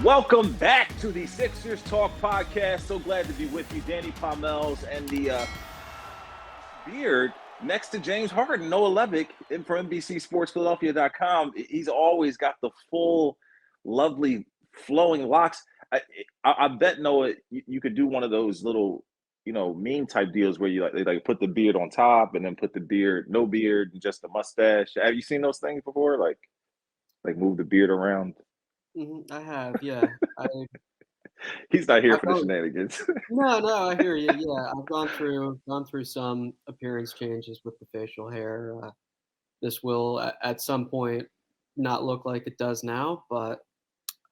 Welcome back to the Sixers Talk podcast. So glad to be with you, Danny Pommells, and the beard next to James Harden, Noah Levick, in from NBCSportsPhiladelphia.com. He's always got the full, lovely, flowing locks. I bet, Noah, you could do one of those little, meme type deals where you they put the beard on top and then put the beard, no beard, and just a mustache. Have you seen those things before? Like move the beard around. I have, yeah. He's not here I've for the gone, shenanigans. no, I hear you. Yeah, I've gone through some appearance changes with the facial hair. This will at some point not look like it does now, but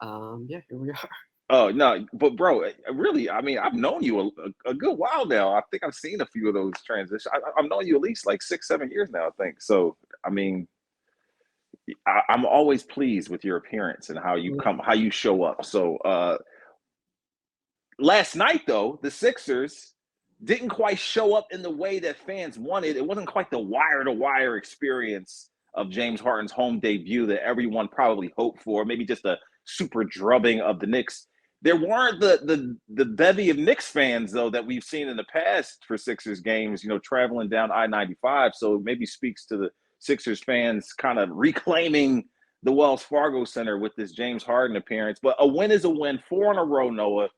yeah, here we are. Oh no, but bro, really, I mean, I've known you a good while now. I think I've seen a few of those transitions. I've known you at least like 6, 7 years now, I think. So, I mean, I'm always pleased with your appearance and how you how you show up. So, last night though, the Sixers didn't quite show up in the way that fans wanted. It wasn't quite the wire-to-wire experience of James Harden's home debut that everyone probably hoped for. Maybe just a super drubbing of the Knicks. There weren't the bevy of Knicks fans, though, that we've seen in the past for Sixers games, traveling down I-95. So it maybe speaks to the Sixers fans kind of reclaiming the Wells Fargo Center with this James Harden appearance. But a win is a win, 4 in a row, Noah.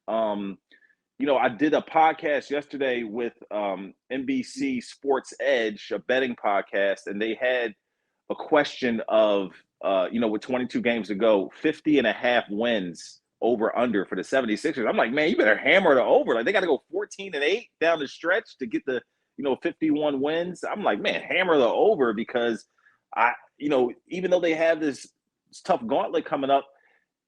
I did a podcast yesterday with NBC Sports Edge, a betting podcast, and they had a question of, with 22 games to go, 50.5 wins over under for the 76ers. I'm like, man, you better hammer the over. Like, they got to go 14-8 down the stretch to get the, 51 wins. I'm like, man, hammer the over because even though they have this tough gauntlet coming up,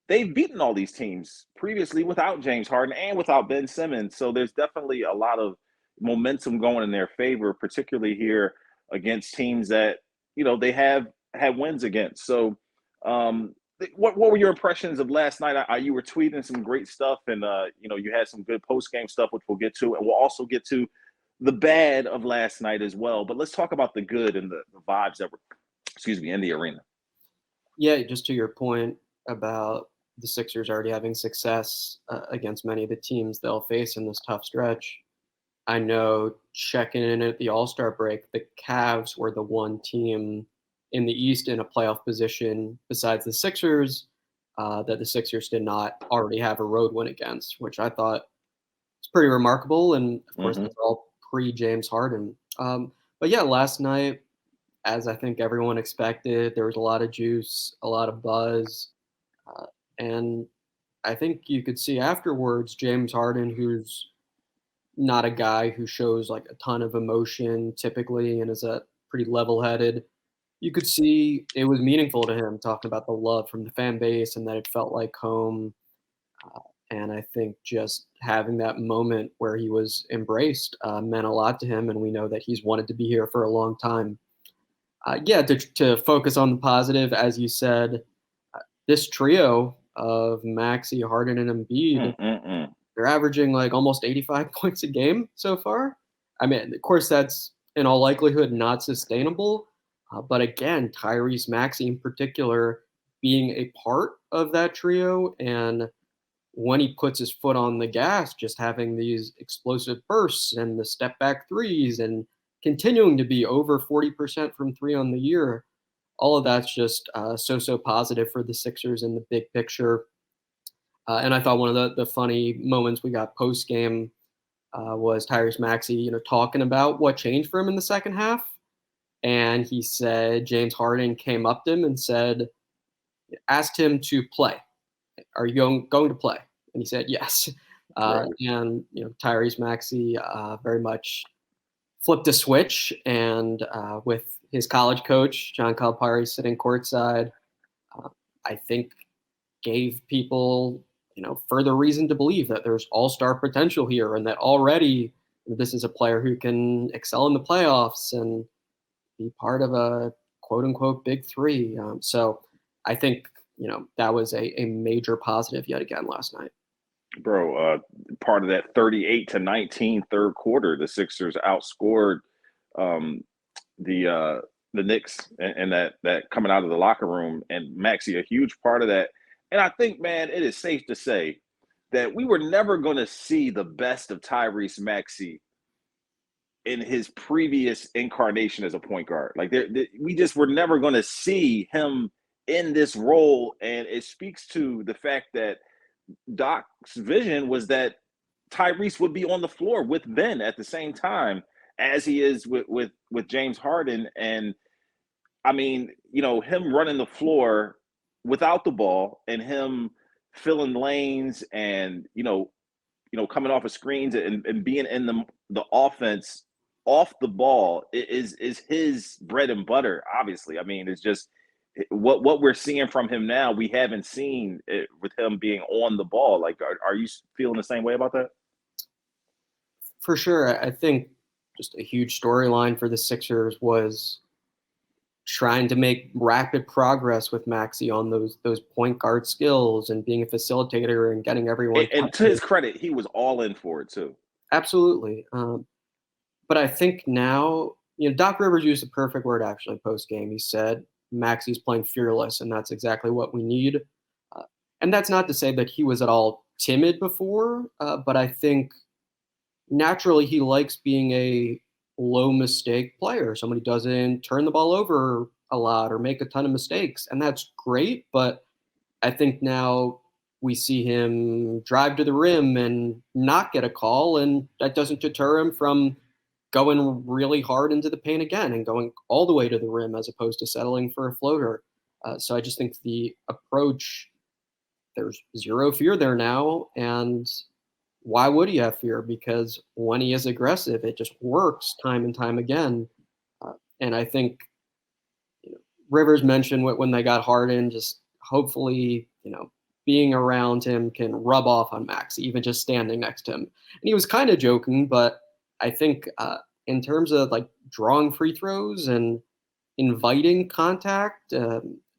they've beaten all these teams previously without James Harden and without Ben Simmons. So there's definitely a lot of momentum going in their favor, particularly here against teams that, they have had wins against. So what were your impressions of last night? You were tweeting some great stuff and, you had some good post-game stuff, which we'll get to. And we'll also get to the bad of last night as well. But let's talk about the good and the vibes that were, in the arena. Yeah, just to your point about the Sixers already having success against many of the teams they'll face in this tough stretch. I know checking in at the All-Star break, the Cavs were the one team in the East in a playoff position besides the Sixers that the Sixers did not already have a road win against, which I thought was pretty remarkable. And of course, that's all pre-James Harden. But yeah, last night, as I think everyone expected, there was a lot of juice, a lot of buzz. And I think you could see afterwards, James Harden, who's not a guy who shows like a ton of emotion typically and is a pretty level-headed, you could see it was meaningful to him talking about the love from the fan base and that it felt like home. And I think just having that moment where he was embraced meant a lot to him. And we know that he's wanted to be here for a long time. To focus on the positive, as you said, this trio of Maxey, Harden, and Embiid, they're averaging like almost 85 points a game so far. I mean, of course, that's in all likelihood not sustainable. But again, Tyrese Maxey in particular being a part of that trio, and when he puts his foot on the gas, just having these explosive bursts and the step back threes and continuing to be over 40% from three on the year. All of that's just so positive for the Sixers in the big picture. And I thought one of the funny moments we got post game was Tyrese Maxey, talking about what changed for him in the second half. And he said James Harden came up to him and asked him to play. Are you going to play? And he said yes. Right. And Tyrese Maxey very much flipped a switch, and with his college coach, John Calipari, sitting courtside, I think gave people, further reason to believe that there's all-star potential here and that already this is a player who can excel in the playoffs and be part of a quote-unquote big three. So I think, that was a major positive yet again last night. Bro, part of that 38-19 third quarter, the Sixers outscored the Knicks and that coming out of the locker room, and Maxey, a huge part of that. And I think, man, it is safe to say that we were never going to see the best of Tyrese Maxey in his previous incarnation as a point guard. Like we just were never going to see him in this role, and it speaks to the fact that Doc's vision was that Tyrese would be on the floor with Ben at the same time as he is with James Harden. And I mean, him running the floor without the ball and him filling lanes and coming off of screens and being in the offense off the ball is his bread and butter. Obviously, I mean, it's just what we're seeing from him now. We haven't seen it with him being on the ball. Like, are you feeling the same way about that? For sure. I think just a huge storyline for the Sixers was trying to make rapid progress with Maxey on those point guard skills and being a facilitator and getting everyone. And to his credit, he was all in for it too. Absolutely. But I think now, Doc Rivers used the perfect word actually post game. He said Maxey's playing fearless, and that's exactly what we need. And that's not to say that he was at all timid before, but I think naturally he likes being a low mistake player. Somebody doesn't turn the ball over a lot or make a ton of mistakes, and that's great. But I think now we see him drive to the rim and not get a call, and that doesn't deter him from going really hard into the paint again and going all the way to the rim as opposed to settling for a floater. So I just think the approach, there's zero fear there now. And why would he have fear? Because when he is aggressive, it just works time and time again. And I think Rivers mentioned when they got Harden, just hopefully, being around him can rub off on Max, even just standing next to him. And he was kind of joking, but I think in terms of like drawing free throws and inviting contact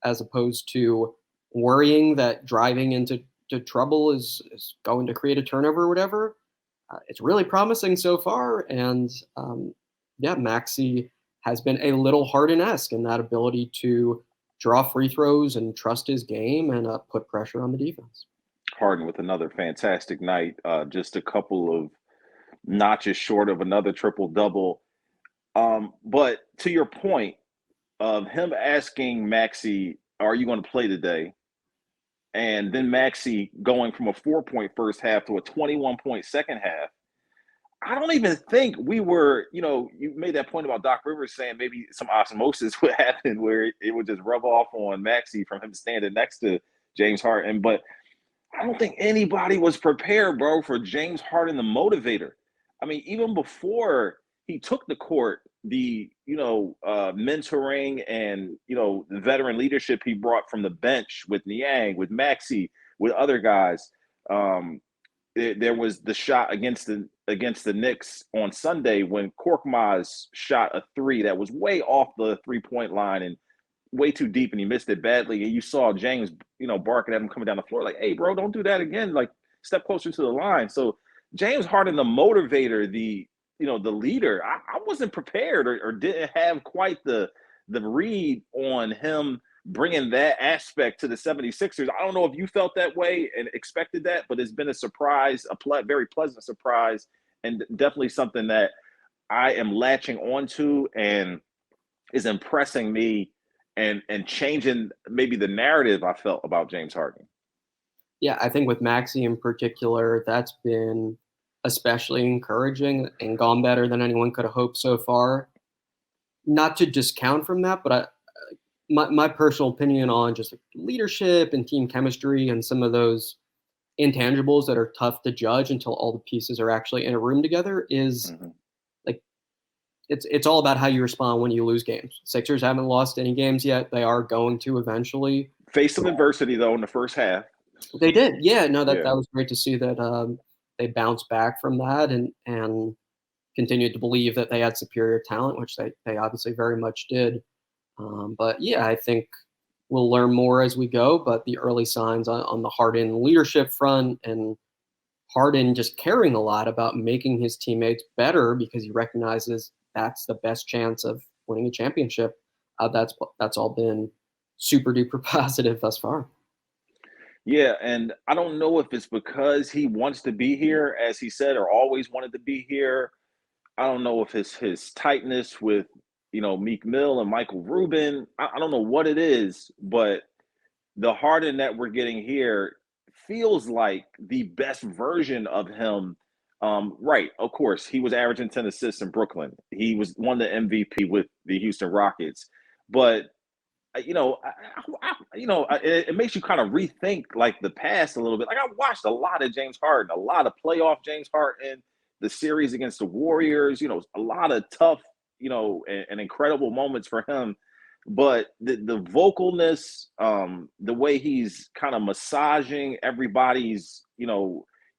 as opposed to worrying that driving into trouble is going to create a turnover or whatever, it's really promising so far. And Maxey has been a little Harden-esque in that ability to draw free throws and trust his game and put pressure on the defense. Harden with another fantastic night, just a couple of notches short of another triple-double. But to your point of him asking Maxey, are you going to play today? And then Maxey going from a 4-point first half to a 21-point second half. I don't even think we were, you made that point about Doc Rivers saying maybe some osmosis would happen where it would just rub off on Maxey from him standing next to James Harden. But I don't think anybody was prepared, bro, for James Harden, the motivator. I mean, even before he took the court, the, mentoring and, the veteran leadership he brought from the bench with Niang, with Maxey, with other guys. There was the shot against the Knicks on Sunday when Korkmaz shot a three that was way off the 3-point line and way too deep, and he missed it badly. And you saw James, barking at him coming down the floor like, hey, bro, don't do that again. Like, step closer to the line. So James Harden, the motivator, the leader, I wasn't prepared or didn't have quite the read on him bringing that aspect to the 76ers. I don't know if you felt that way and expected that, but it's been a surprise, very pleasant surprise, and definitely something that I am latching onto and is impressing me and changing maybe the narrative I felt about James Harden. Yeah, I think with Maxey in particular, that's been especially encouraging and gone better than anyone could have hoped so far. Not to discount from that, but my personal opinion on just like leadership and team chemistry and some of those intangibles that are tough to judge until all the pieces are actually in a room together is like it's all about how you respond when you lose games. Sixers haven't lost any games yet. They are going to eventually face some adversity though in the first half. They did, yeah. No, that was great to see that they bounced back from that and continued to believe that they had superior talent, which they obviously very much did. But yeah, I think we'll learn more as we go, but the early signs on the Harden leadership front and Harden just caring a lot about making his teammates better because he recognizes that's the best chance of winning a championship. That's all been super duper positive thus far. Yeah, and I don't know if it's because he wants to be here, as he said, or always wanted to be here. I don't know if it's his tightness with, Meek Mill and Michael Rubin. I don't know what it is, but the Harden that we're getting here feels like the best version of him. Right, of course, he was averaging 10 assists in Brooklyn. He won the MVP with the Houston Rockets, but it makes you kind of rethink like the past a little bit. Like I watched a lot of James Harden, a lot of playoff James Harden, the series against the Warriors. A lot of tough, and incredible moments for him. But the vocalness, the way he's kind of massaging everybody's,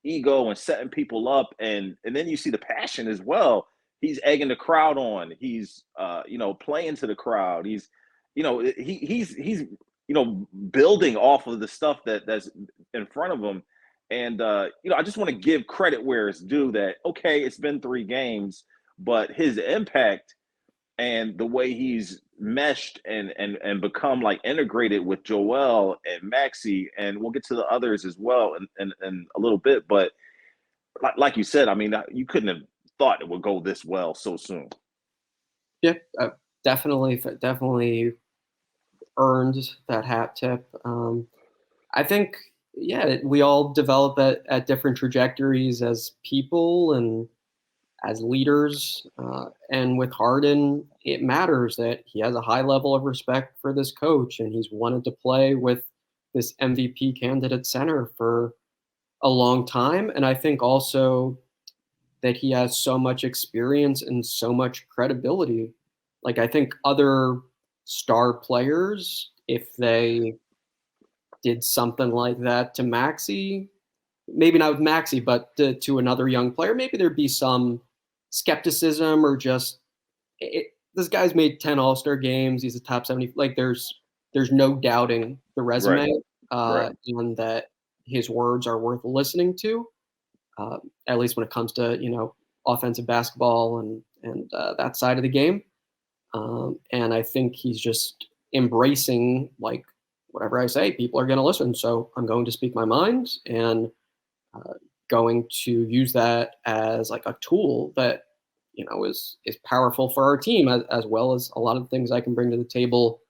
ego and setting people up, and then you see the passion as well. He's egging the crowd on. He's playing to the crowd. He's building off of the stuff that's in front of him. And I just want to give credit where it's due that okay, it's been 3 games, but his impact and the way he's meshed and become like integrated with Joel and Maxey, and we'll get to the others as well in a little bit. But like you said, I mean, you couldn't have thought it would go this well so soon. Yeah, definitely earned that hat tip. I think, yeah, we all develop at different trajectories as people and as leaders. And with Harden, it matters that he has a high level of respect for this coach, and he's wanted to play with this MVP candidate center for a long time. And I think also that he has so much experience and so much credibility. Like, I think other star players, if they did something like that to Maxey, maybe not with Maxey, but to another young player, maybe there'd be some skepticism or just this guy's made 10 All-Star games. He's a top 70. Like there's no doubting the resume, Right. and that his words are worth listening to, at least when it comes to, offensive basketball and that side of the game. And I think he's just embracing, like, whatever I say, people are going to listen. So I'm going to speak my mind and going to use that as like a tool that, is powerful for our team, as well as a lot of things I can bring to the table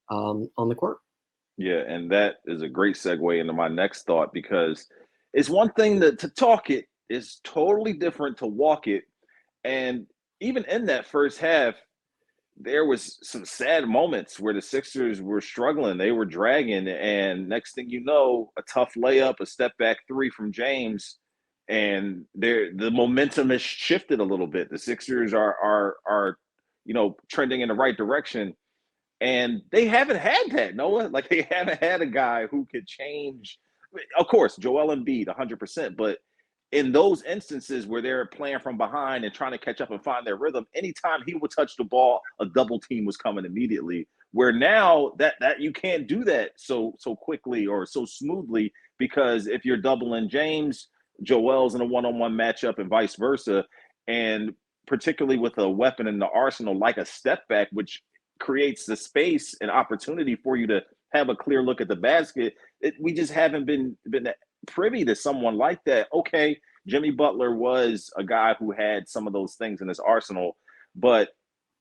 on the court. Yeah, and that is a great segue into my next thought, because it's one thing to talk it, it's totally different to walk it. And even in that first half, there was some sad moments where the Sixers were struggling. They were dragging, and next thing you know, a tough layup, a step back three from James, and the momentum has shifted a little bit. The Sixers are trending in the right direction, and they haven't had that, Noah. Like they haven't had a guy who could change. Of course, Joel Embiid, 100%, but in those instances where they're playing from behind and trying to catch up and find their rhythm, anytime he would touch the ball, a double team was coming immediately. Where now that you can't do that so quickly or so smoothly, because if you're doubling James, Joel's in a one-on-one matchup and vice versa. And particularly with a weapon in the arsenal like a step back, which creates the space and opportunity for you to have a clear look at the basket. We just haven't been privy to someone like that. Okay, Jimmy Butler was a guy who had some of those things in his arsenal, but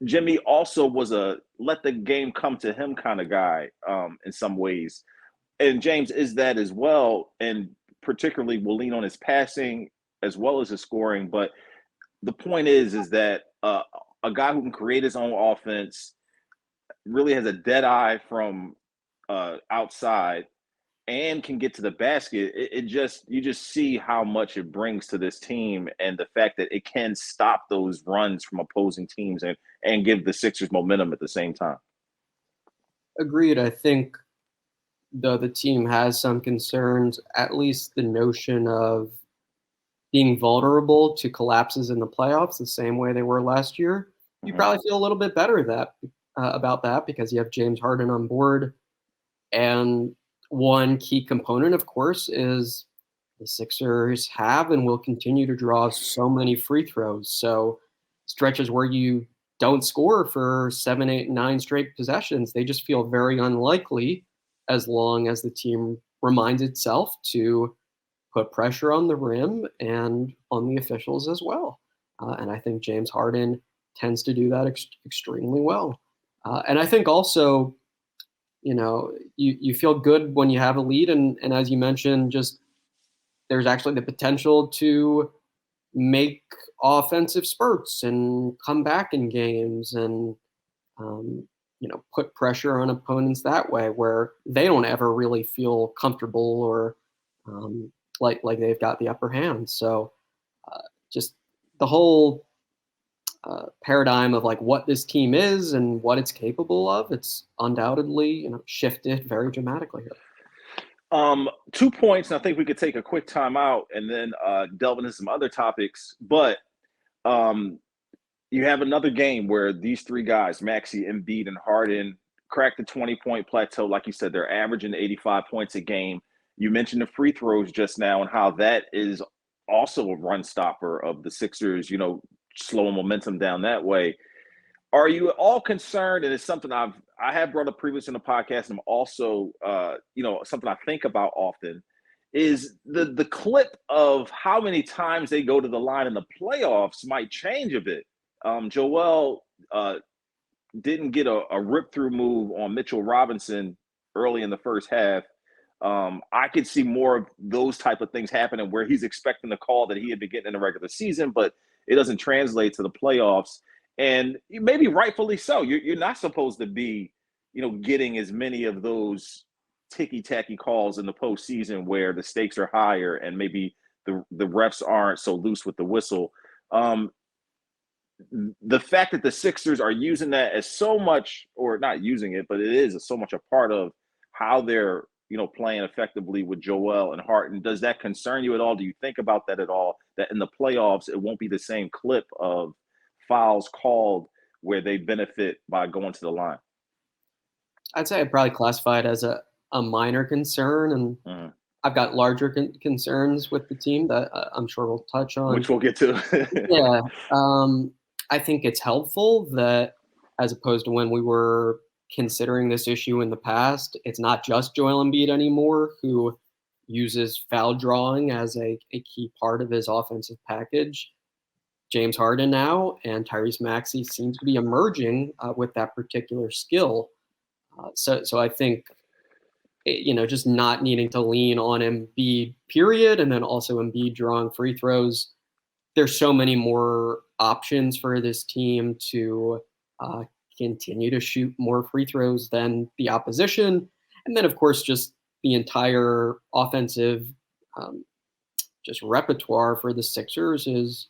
Jimmy also was a let the game come to him kind of guy in some ways. And James is that as well, and particularly will lean on his passing as well as his scoring. But the point is that a guy who can create his own offense, really has a dead eye from outside, and can get to the basket. You just see how much it brings to this team, and the fact that it can stop those runs from opposing teams and give the Sixers momentum at the same time. Agreed. I think though the team has some concerns, at least the notion of being vulnerable to collapses in the playoffs the same way they were last year, you probably feel a little bit better about that because you have James Harden on board. And one key component, of course, is the Sixers have and will continue to draw so many free throws. So stretches where you don't score for 7, 8, 9 straight possessions, they just feel very unlikely as long as the team reminds itself to put pressure on the rim and on the officials as well. And I think James Harden tends to do that extremely well. And I think also, you feel good when you have a lead. And as you mentioned, just there's actually the potential to make offensive spurts and come back in games and, put pressure on opponents that way where they don't ever really feel comfortable or like they've got the upper hand. So just the whole paradigm of like what this team is and what it's capable of, it's undoubtedly shifted very dramatically here. 2 points, and I think we could take a quick time out and then delve into some other topics. But you have another game where these three guys, Maxey, Embiid, and Harden, cracked the 20-point plateau. Like you said, they're averaging 85 points a game. You mentioned the free throws just now and how that is also a run stopper of the Sixers, slowing momentum down that way. Are you at all concerned, and it's something I have brought up previously in the podcast, and I'm also, something I think about often, is the clip of how many times they go to the line in the playoffs might change a bit. Joel didn't get a rip-through move on Mitchell Robinson early in the first half. I could see more of those type of things happening where he's expecting the call that he had been getting in the regular season, but it doesn't translate to the playoffs. And maybe rightfully so. You're not supposed to be, getting as many of those ticky-tacky calls in the postseason where the stakes are higher and maybe the refs aren't so loose with the whistle. The fact that the Sixers are using that as so much, or not using it, but it is so much a part of how they're, playing effectively with Joel and Harden. Does that concern you at all? Do you think about that at all? That in the playoffs, it won't be the same clip of fouls called where they benefit by going to the line? I'd say I'd probably classify it as a minor concern, and I've got larger concerns with the team that I'm sure we'll touch on. Which we'll get to. Yeah. I think it's helpful that as opposed to when we were considering this issue in the past, it's not just Joel Embiid anymore who uses foul drawing as a key part of his offensive package. James Harden now and Tyrese Maxey seems to be emerging with that particular skill. So I think, just not needing to lean on Embiid, period, and then also Embiid drawing free throws. There's so many more options for this team to continue to shoot more free throws than the opposition. And then, of course, just the entire offensive just repertoire for the Sixers is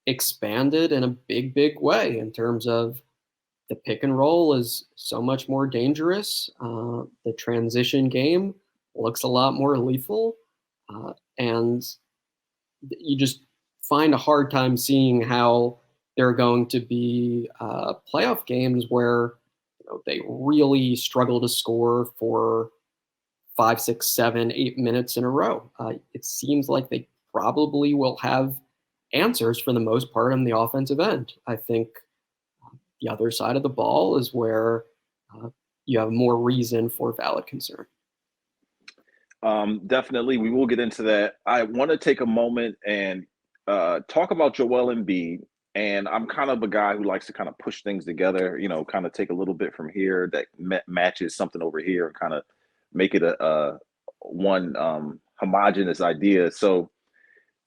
expanded in a big, big way in terms of the pick and roll is so much more dangerous. The transition game looks a lot more lethal. And you just find a hard time seeing how there are going to be playoff games where they really struggle to score for 5, 6, 7, 8 minutes in a row. It seems like they probably will have answers for the most part on the offensive end. I think the other side of the ball is where you have more reason for valid concern. Definitely. We will get into that. I want to take a moment and talk about Joel Embiid. And I'm kind of a guy who likes to kind of push things together, kind of take a little bit from here that matches something over here and kind of make it a one homogenous idea. So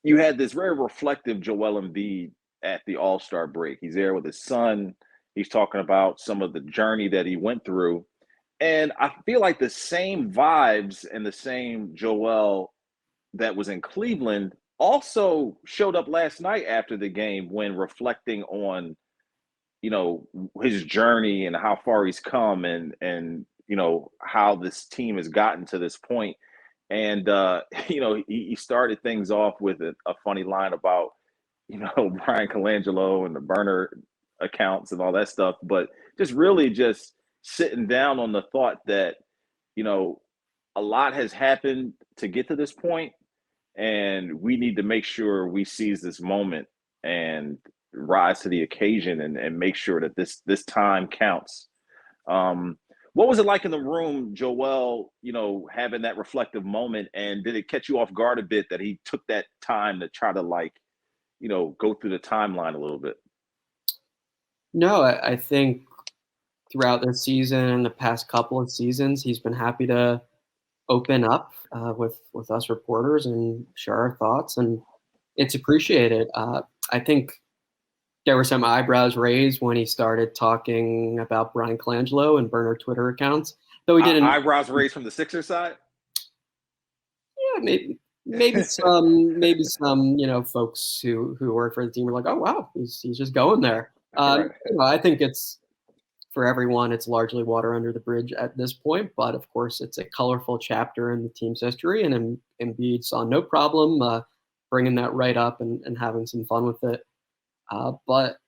you had this very reflective Joel Embiid at the All-Star break. He's there with his son. He's talking about some of the journey that he went through. And I feel like the same vibes and the same Joel that was in Cleveland also showed up last night after the game when reflecting on, his journey and how far he's come and how this team has gotten to this point. And, he started things off with a funny line about, Brian Colangelo and the burner accounts and all that stuff, but just really just sitting down on the thought that, a lot has happened to get to this point, and we need to make sure we seize this moment and rise to the occasion and make sure that this time counts. What was it like in the room, Joel, having that reflective moment? And did it catch you off guard a bit that he took that time to try to go through the timeline a little bit? No, I think throughout this season and the past couple of seasons, he's been happy to open up with us reporters and share our thoughts, and it's appreciated. I think there were some eyebrows raised when he started talking about Brian Colangelo and burner Twitter accounts, though he didn't. Eyebrows raised from the Sixers side? Yeah, maybe some folks who work for the team were like, oh wow, he's just going there. Right. I think it's, for everyone, it's largely water under the bridge at this point, but of course it's a colorful chapter in the team's history, and Embiid saw no problem bringing that right up and having some fun with it. But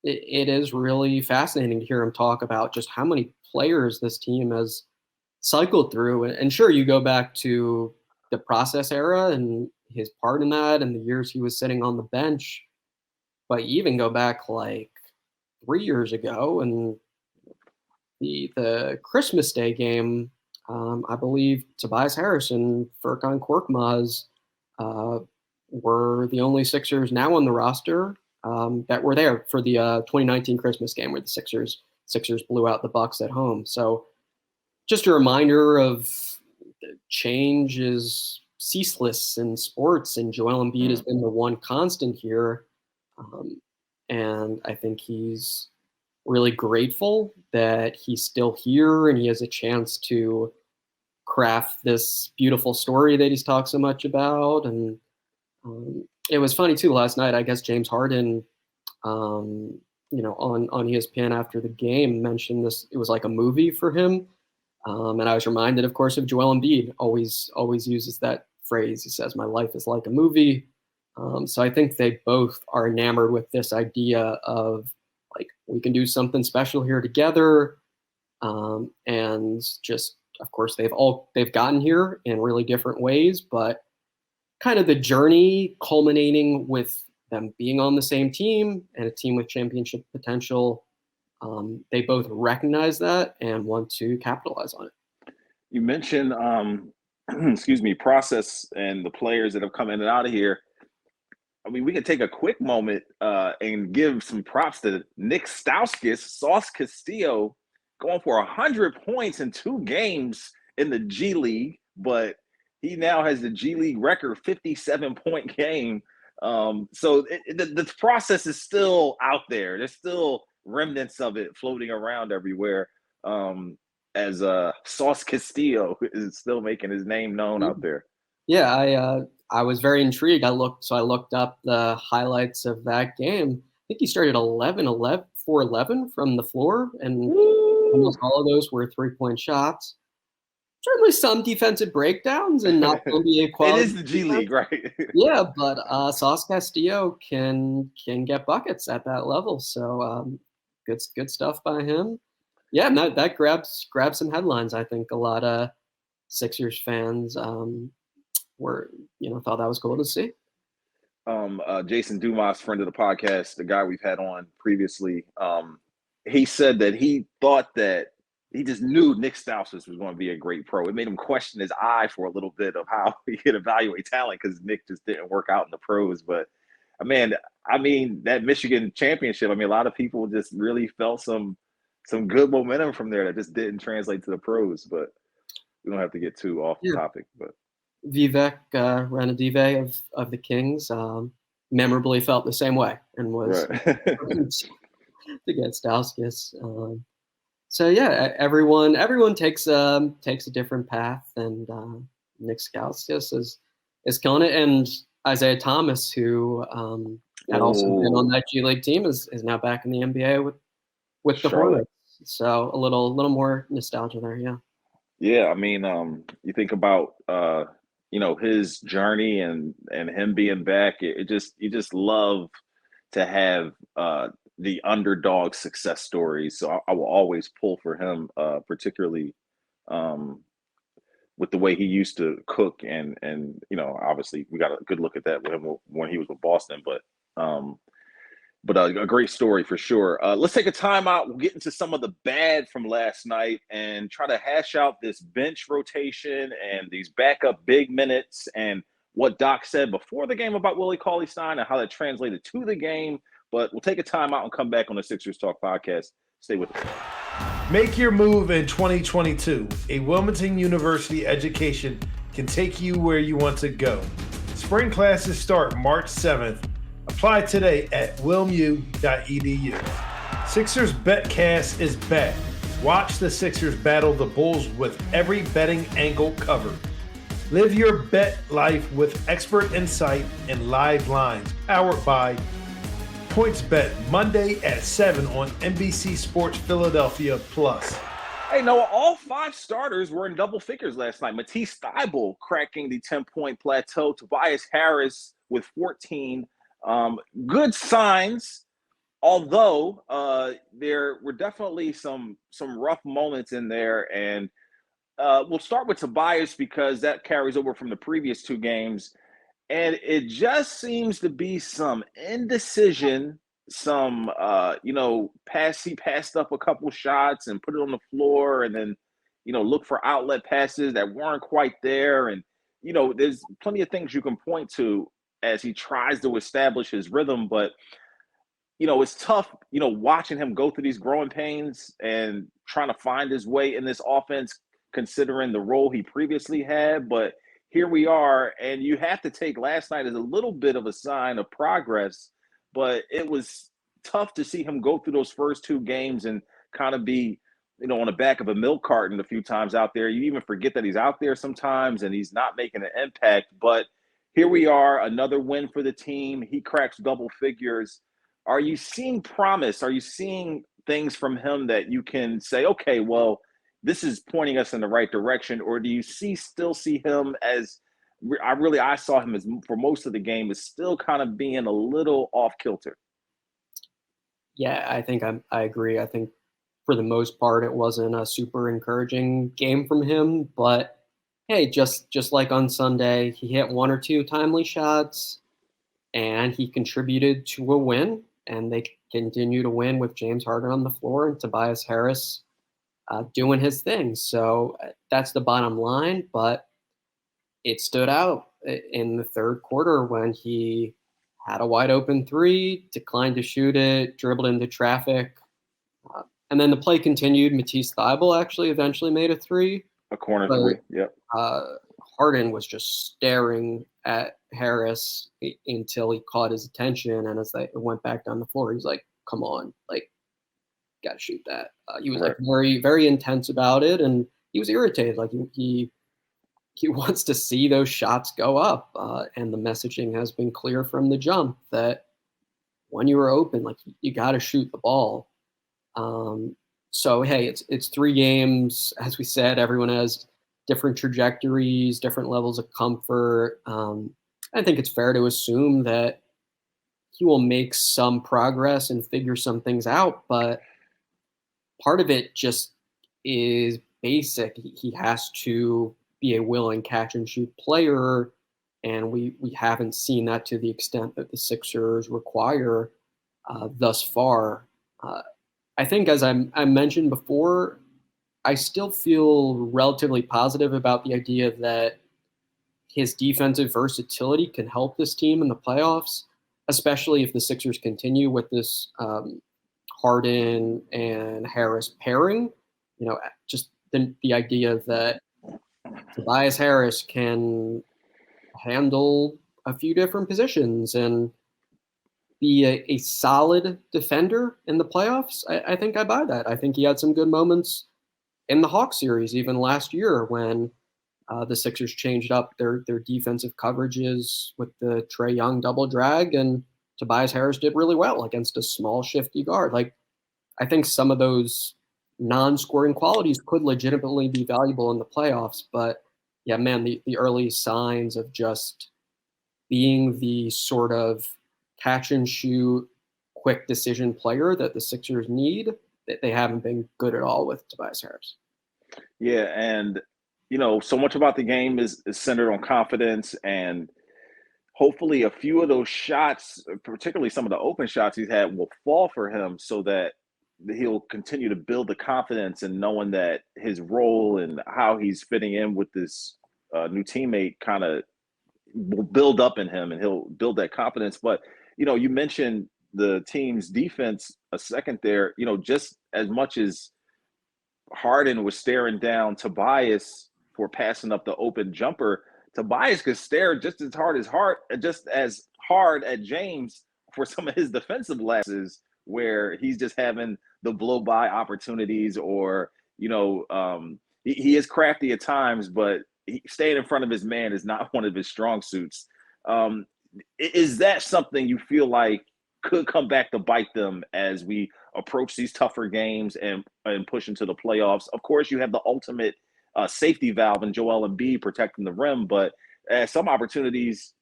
it is really fascinating to hear him talk about just how many players this team has cycled through. And sure, you go back to the process era and his part in that and the years he was sitting on the bench, but you even go back like 3 years ago and the Christmas Day game, I believe Tobias Harris and Furkan Korkmaz were the only Sixers now on the roster that were there for the 2019 Christmas game where the Sixers blew out the Bucks at home. So just a reminder of change is ceaseless in sports, and Joel Embiid has been the one constant here. And I think he's really grateful that he's still here and he has a chance to craft this beautiful story that he's talked so much about. And it was funny too last night. I guess James Harden, on ESPN after the game mentioned this. It was like a movie for him, and I was reminded, of course, of Joel Embiid. Always uses that phrase. He says, "My life is like a movie." So I think they both are enamored with this idea of like we can do something special here together, and just of course they've gotten here in really different ways, but kind of the journey culminating with them being on the same team and a team with championship potential. They both recognize that and want to capitalize on it. You mentioned, process and the players that have come in and out of here. I mean, we can take a quick moment and give some props to Nick Stauskas, Sauce Castillo, going for 100 points in 2 games in the G League, but he now has the G League record 57-point game. So the process is still out there. There's still remnants of it floating around everywhere. As Sauce Castillo is still making his name known out there. Yeah, I was very intrigued. I looked up the highlights of that game. I think he started 4-11 from the floor, and almost all of those were 3-point shots. Certainly some defensive breakdowns and not NBA quality. It is the G League, right? Yeah, but Sauce Castillo can get buckets at that level. So good stuff by him. Yeah, and that grabs some headlines. I think a lot of Sixers fans were thought that was cool to see. Jason Dumas, friend of the podcast, the guy we've had on previously, he said that he thought that he just knew Nick Stauskas was going to be a great pro. It made him question his eye for a little bit of how he could evaluate talent because Nick just didn't work out in the pros. But I mean, that Michigan championship, a lot of people just really felt some good momentum from there that just didn't translate to the pros. But we don't have to get too off the topic. But Vivek Ranadive of the Kings memorably felt the same way and was right. to get Stauskas. So yeah, everyone takes a different path, and Nick Stauskas is killing it. And Isaiah Thomas, who had also been on that G League team, is now back in the NBA with the Hornets. So a little more nostalgia there, yeah. Yeah, you think about his journey and him being back. You just love to have the underdog success stories. So I will always pull for him, particularly with the way he used to cook and obviously we got a good look at that with him when he was with Boston. But But a great story for sure. Let's take a timeout. We'll get into some of the bad from last night and try to hash out this bench rotation and these backup big minutes and what Doc said before the game about Willie Cauley-Stein and how that translated to the game. But we'll take a timeout and come back on the Sixers Talk podcast. Stay with us. Make your move in 2022. A Wilmington University education can take you where you want to go. Spring classes start March 7th. Apply today at wilmu.edu. Sixers BetCast is back. Watch the Sixers battle the Bulls with every betting angle covered. Live your bet life with expert insight and live lines powered by PointsBet Monday at 7 on NBC Sports Philadelphia Plus. Hey, Noah, all 5 starters were in double figures last night. Matisse Thybulle cracking the 10-point plateau. Tobias Harris with 14. Good signs, although there were definitely some rough moments in there. And we'll start with Tobias because that carries over from the previous 2 games. And it just seems to be some indecision, some, he passed up a couple shots and put it on the floor and then, look for outlet passes that weren't quite there. And, there's plenty of things you can point to as he tries to establish his rhythm. But, it's tough, watching him go through these growing pains and trying to find his way in this offense, considering the role he previously had. But here we are, and you have to take last night as a little bit of a sign of progress, but it was tough to see him go through those first 2 games and kind of be, on the back of a milk carton a few times out there. You even forget that he's out there sometimes and he's not making an impact. But here we are, another win for the team. He cracks double figures. Are you seeing promise? Are you seeing things from him that you can say, okay, well, this is pointing us in the right direction? Or do you still see him as I saw him as, for most of the game, is still kind of being a little off kilter? Yeah, I think I agree. I think for the most part, it wasn't a super encouraging game from him. But hey, just like on Sunday, he hit 1 or 2 timely shots, and he contributed to a win. And they continue to win with James Harden on the floor and Tobias Harris doing his thing. So that's the bottom line. But it stood out in the third quarter when he had a wide open 3, declined to shoot it, dribbled into traffic. And then the play continued. Matisse Thybulle actually eventually made a 3. A corner 3, yep. Harden was just staring at Harris until he caught his attention. And as they went back down the floor, he's like, come on, got to shoot that. He was very, very intense about it. And he was irritated. He wants to see those shots go up. And the messaging has been clear from the jump that when you are open, you got to shoot the ball. So, hey, it's 3 games. As we said, everyone has different trajectories, different levels of comfort. I think it's fair to assume that he will make some progress and figure some things out, but part of it just is basic. He has to be a willing catch and shoot player, and we haven't seen that to the extent that the Sixers require thus far. I think, as I mentioned before, I still feel relatively positive about the idea that his defensive versatility can help this team in the playoffs, especially if the Sixers continue with this Harden and Harris pairing. Just the idea that Tobias Harris can handle a few different positions and be a solid defender in the playoffs. I think I buy that. I think he had some good moments in the Hawks series, even last year when the Sixers changed up their defensive coverages with the Trae Young double drag, and Tobias Harris did really well against a small, shifty guard. I think some of those non-scoring qualities could legitimately be valuable in the playoffs. But yeah, man, the early signs of just being the sort of catch and shoot, quick decision player that the Sixers need, that they haven't been good at all with Tobias Harris. Yeah, and so much about the game is centered on confidence, and hopefully a few of those shots, particularly some of the open shots he's had, will fall for him so that he'll continue to build the confidence and knowing that his role and how he's fitting in with this new teammate kind of will build up in him and he'll build that confidence. But, you mentioned the team's defense a second there, just as much as Harden was staring down Tobias for passing up the open jumper, Tobias could stare just as hard at James for some of his defensive lapses where he's just having the blow by opportunities or, he is crafty at times, but staying in front of his man is not one of his strong suits. Is that something you feel like could come back to bite them as we approach these tougher games and push into the playoffs? Of course, you have the ultimate safety valve in Joel Embiid protecting the rim, but at some opportunities,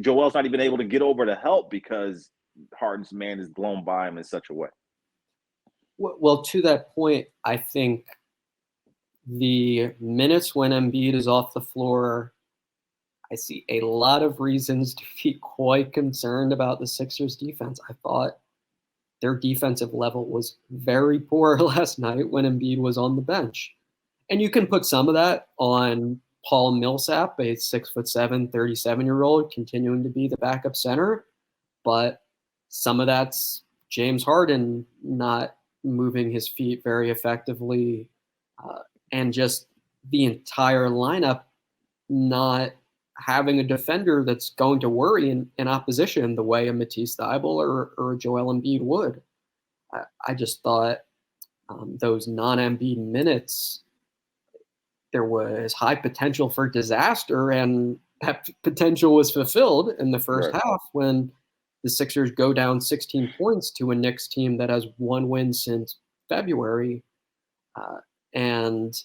Joel's not even able to get over to help because Harden's man is blown by him in such a way. Well, to that point, I think the minutes when Embiid is off the floor, I see a lot of reasons to be quite concerned about the Sixers defense. I thought their defensive level was very poor last night when Embiid was on the bench. And you can put some of that on Paul Millsap, a 6'7", 37-year-old, continuing to be the backup center. But some of that's James Harden not moving his feet very effectively, and just the entire lineup not having a defender that's going to worry in opposition the way a Matisse Thybulle or a Joel Embiid would. I just thought those non-Embiid minutes, there was high potential for disaster, and that potential was fulfilled in the first half when the Sixers go down 16 points to a Knicks team that has one win since February. And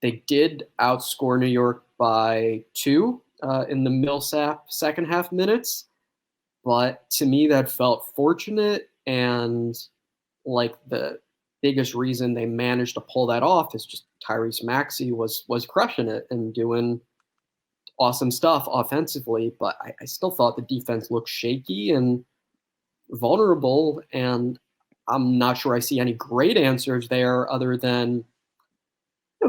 they did outscore New York by 2 in the Millsap second half minutes. But to me, that felt fortunate. And like the biggest reason they managed to pull that off is just Tyrese Maxey was crushing it and doing awesome stuff offensively. But I still thought the defense looked shaky and vulnerable. And I'm not sure I see any great answers there other than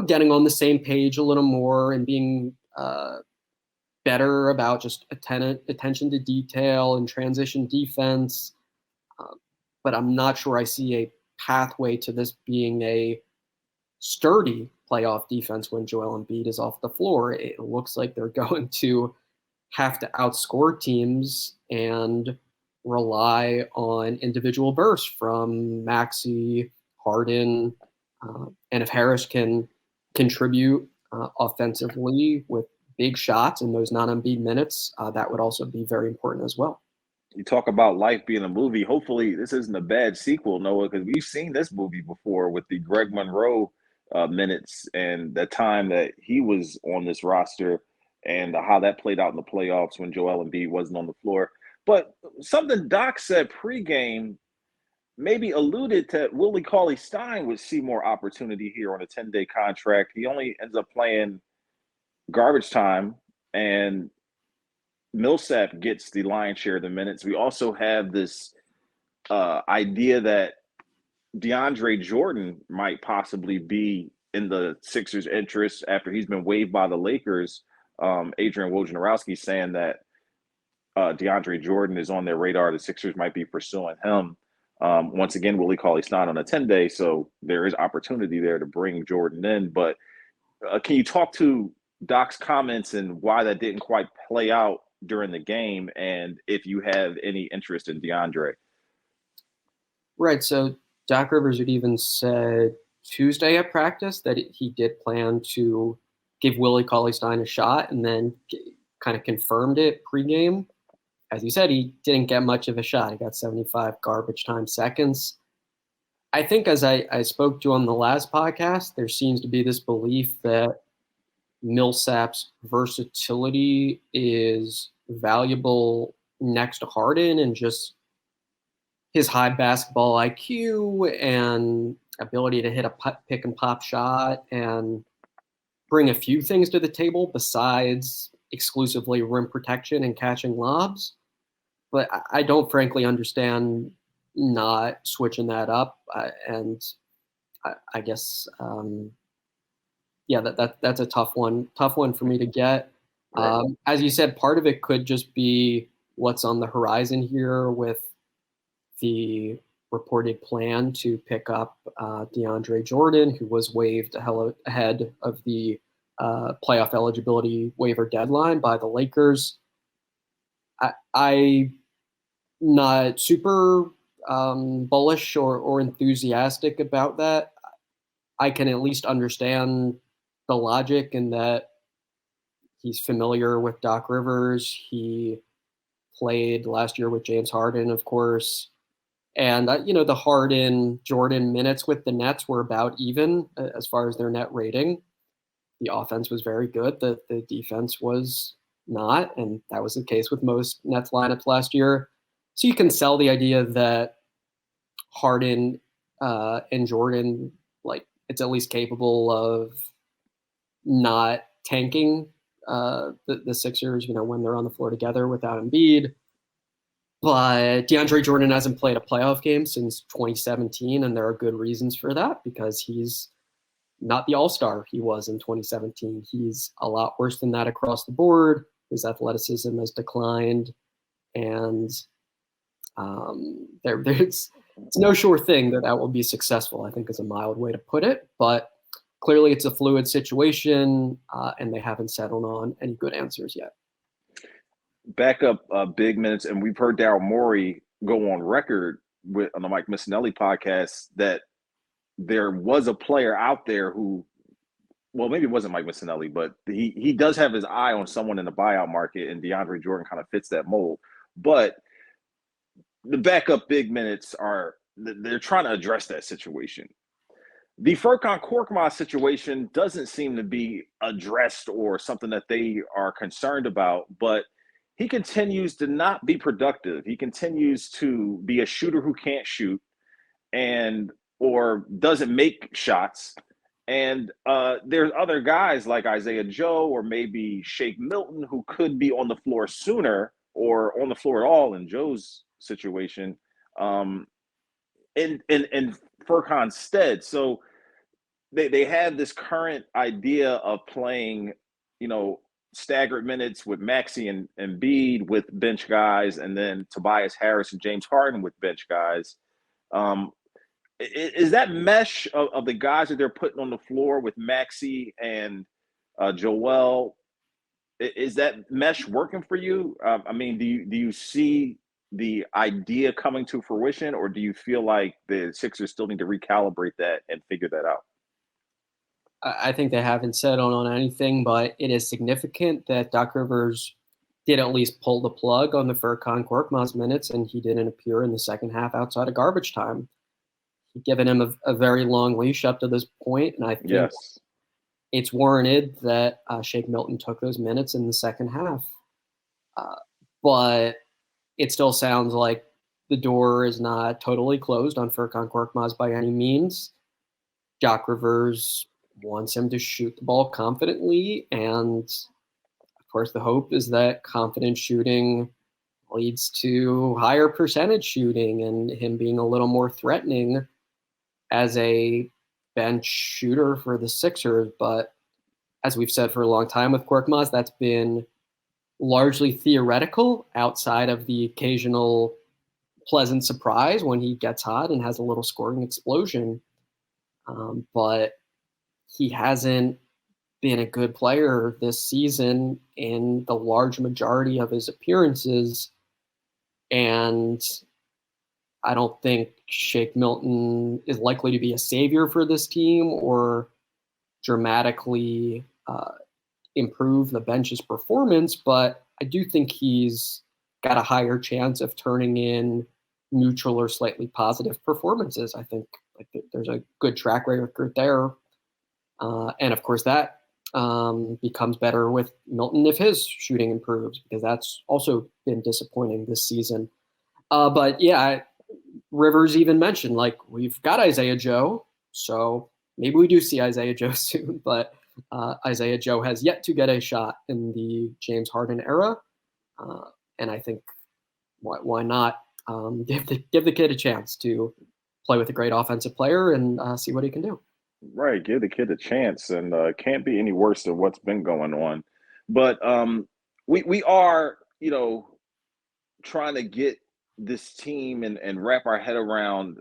getting on the same page a little more and being better about just attention to detail and transition defense. But I'm not sure I see a pathway to this being a sturdy playoff defense when Joel Embiid is off the floor. It looks like they're going to have to outscore teams and rely on individual bursts from Maxey, Harden, and if Harris can contribute offensively with big shots in those non-Embiid minutes, that would also be very important as well. You talk about life being a movie. Hopefully this isn't a bad sequel, Noah, because we've seen this movie before with the Greg Monroe minutes and the time that he was on this roster and how that played out in the playoffs when Joel Embiid wasn't on the floor. But something Doc said pregame maybe alluded to Willie Cauley-Stein would see more opportunity here on a 10-day contract. He only ends up playing garbage time, and Millsap gets the lion's share of the minutes. We also have this idea that DeAndre Jordan might possibly be in the Sixers' interest after he's been waived by the Lakers. Adrian Wojnarowski saying that DeAndre Jordan is on their radar. The Sixers might be pursuing him. Once again, Willie Cauley-Stein on a 10-day, so there is opportunity there to bring Jordan in. But can you talk to Doc's comments and why that didn't quite play out during the game, and if you have any interest in DeAndre? Right, so Doc Rivers had even said Tuesday at practice that he did plan to give Willie Cauley-Stein a shot, and then kind of confirmed it pregame. As you said, he didn't get much of a shot. He got 75 garbage time seconds. I think as I spoke to on the last podcast, there seems to be this belief that Millsap's versatility is valuable next to Harden, and just his high basketball IQ and ability to hit a pick and pop shot and bring a few things to the table besides exclusively rim protection and catching lobs. But I don't frankly understand not switching that up. And I guess, that's a tough one for me to get. Right. As you said, part of it could just be what's on the horizon here with the reported plan to pick up DeAndre Jordan, who was waived ahead of the playoff eligibility waiver deadline by the Lakers. I'm not super bullish or enthusiastic about that. I can at least understand the logic in that he's familiar with Doc Rivers. He played last year with James Harden, of course. And, the Harden Jordan minutes with the Nets were about even as far as their net rating. The offense was very good. The defense was not. And that was the case with most Nets lineups last year. So you can sell the idea that Harden and Jordan, it's at least capable of not tanking the Sixers, when they're on the floor together without Embiid. But DeAndre Jordan hasn't played a playoff game since 2017, and there are good reasons for that because he's not the all-star he was in 2017. He's a lot worse than that across the board. His athleticism has declined, and it's no sure thing that will be successful, I think is a mild way to put it. But clearly it's a fluid situation, and they haven't settled on any good answers yet. Back up big minutes, and we've heard Daryl Morey go on record on the Mike Missinelli podcast that there was a player out there who, well, maybe it wasn't Mike Missinelli, but he does have his eye on someone in the buyout market, and DeAndre Jordan kind of fits that mold. But the backup big minutes they're trying to address that situation. The Furkan Korkmaz situation doesn't seem to be addressed or something that they are concerned about, but he continues to not be productive. He continues to be a shooter who can't shoot or doesn't make shots. And there's other guys like Isaiah Joe or maybe Shake Milton who could be on the floor sooner or on the floor at all in Joe's situation in Furkan's stead. So they have this current idea of playing, staggered minutes with Maxey and Embiid with bench guys, and then Tobias Harris and James Harden with bench guys. Is that mesh of the guys that they're putting on the floor with Maxey and Joel, is that mesh working for you? Do you see the idea coming to fruition, or do you feel like the Sixers still need to recalibrate that and figure that out? I think they haven't settled on anything, but it is significant that Doc Rivers did at least pull the plug on the Furkan Korkmaz minutes, and he didn't appear in the second half outside of garbage time. He'd given him a very long leash up to this point, and I think it's warranted that Shake Milton took those minutes in the second half. But it still sounds like the door is not totally closed on Furkan Korkmaz by any means. Doc Rivers wants him to shoot the ball confidently, and of course the hope is that confident shooting leads to higher percentage shooting and him being a little more threatening as a bench shooter for the Sixers. But as we've said for a long time with Korkmaz, that's been largely theoretical outside of the occasional pleasant surprise when he gets hot and has a little scoring explosion. But he hasn't been a good player this season in the large majority of his appearances. And I don't think Shake Milton is likely to be a savior for this team or dramatically improve the bench's performance, but I do think he's got a higher chance of turning in neutral or slightly positive performances. I think there's a good track record there. And of course that becomes better with Milton if his shooting improves, because that's also been disappointing this season. But yeah, Rivers even mentioned, we've got Isaiah Joe, so maybe we do see Isaiah Joe soon, but Isaiah Joe has yet to get a shot in the James Harden era. And I think why not give the kid a chance to play with a great offensive player and see what he can do. Right, give the kid a chance, and can't be any worse than what's been going on. But we are, trying to get this team and wrap our head around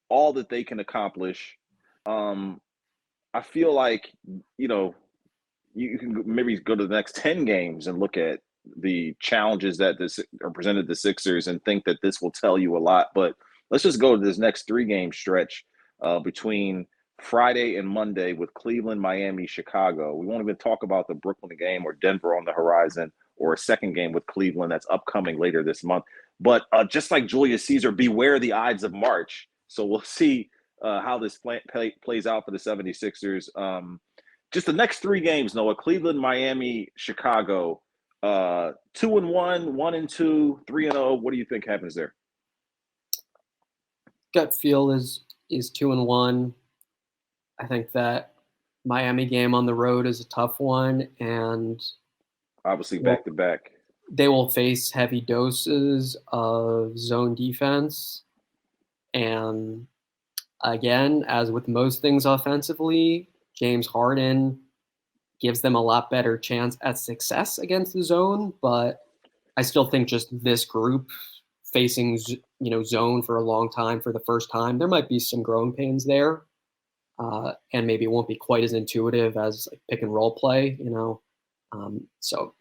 all that they can accomplish. I feel like, you can maybe go to the next 10 games and look at the challenges that are presented to the Sixers and think that this will tell you a lot. But let's just go to this next 3-game stretch between Friday and Monday with Cleveland, Miami, Chicago. We won't even talk about the Brooklyn game or Denver on the horizon, or a second game with Cleveland that's upcoming later this month. But just like Julius Caesar, beware the Ides of March. So we'll see how this plays out for the 76ers. Just the next 3 games, Noah: Cleveland, Miami, Chicago. 2-1, 1-2, 3-0. What do you think happens there? Gut feel is 2-1. I think that Miami game on the road is a tough one, and obviously back to back. They will face heavy doses of zone defense. And again, as with most things offensively, James Harden gives them a lot better chance at success against the zone. But I still think just this group facing, zone for a long time for the first time, there might be some growing pains there. And maybe it won't be quite as intuitive as like pick and roll play, So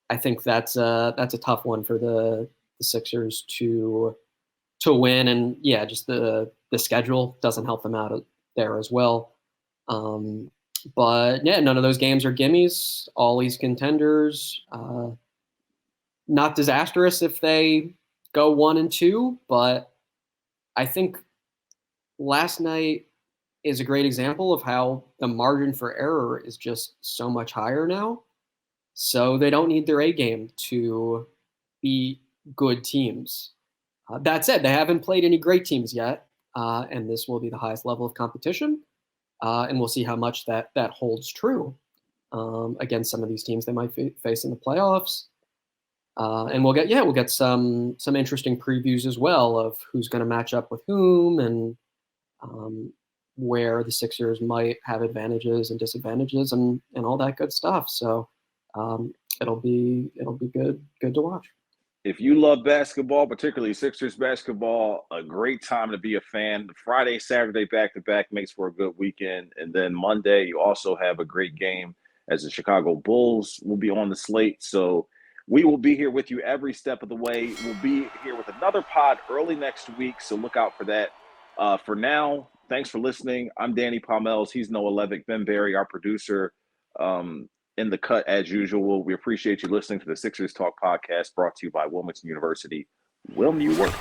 I think that's a tough one for the Sixers to win, and just the schedule doesn't help them out there as well. But none of those games are gimmies. All East contenders. Not disastrous if they go 1-2, but I think last night is a great example of how the margin for error is just so much higher now. So they don't need their A game to beat good teams. That said, they haven't played any great teams yet, and this will be the highest level of competition. And we'll see how much that holds true against some of these teams they might face in the playoffs. And we'll get some interesting previews as well of who's going to match up with whom, and where the Sixers might have advantages and disadvantages and all that good stuff. So it'll be good to watch. If you love basketball, particularly Sixers basketball, a great time to be a fan. Friday, Saturday, back-to-back makes for a good weekend. And then Monday, you also have a great game as the Chicago Bulls will be on the slate. So we will be here with you every step of the way. We'll be here with another pod early next week, so look out for that. For now, thanks for listening. I'm Danny Pommells. He's Noah Levick. Ben Berry, our producer, in the cut as usual. We appreciate you listening to the Sixers Talk podcast, brought to you by Wilmington University. Will you work?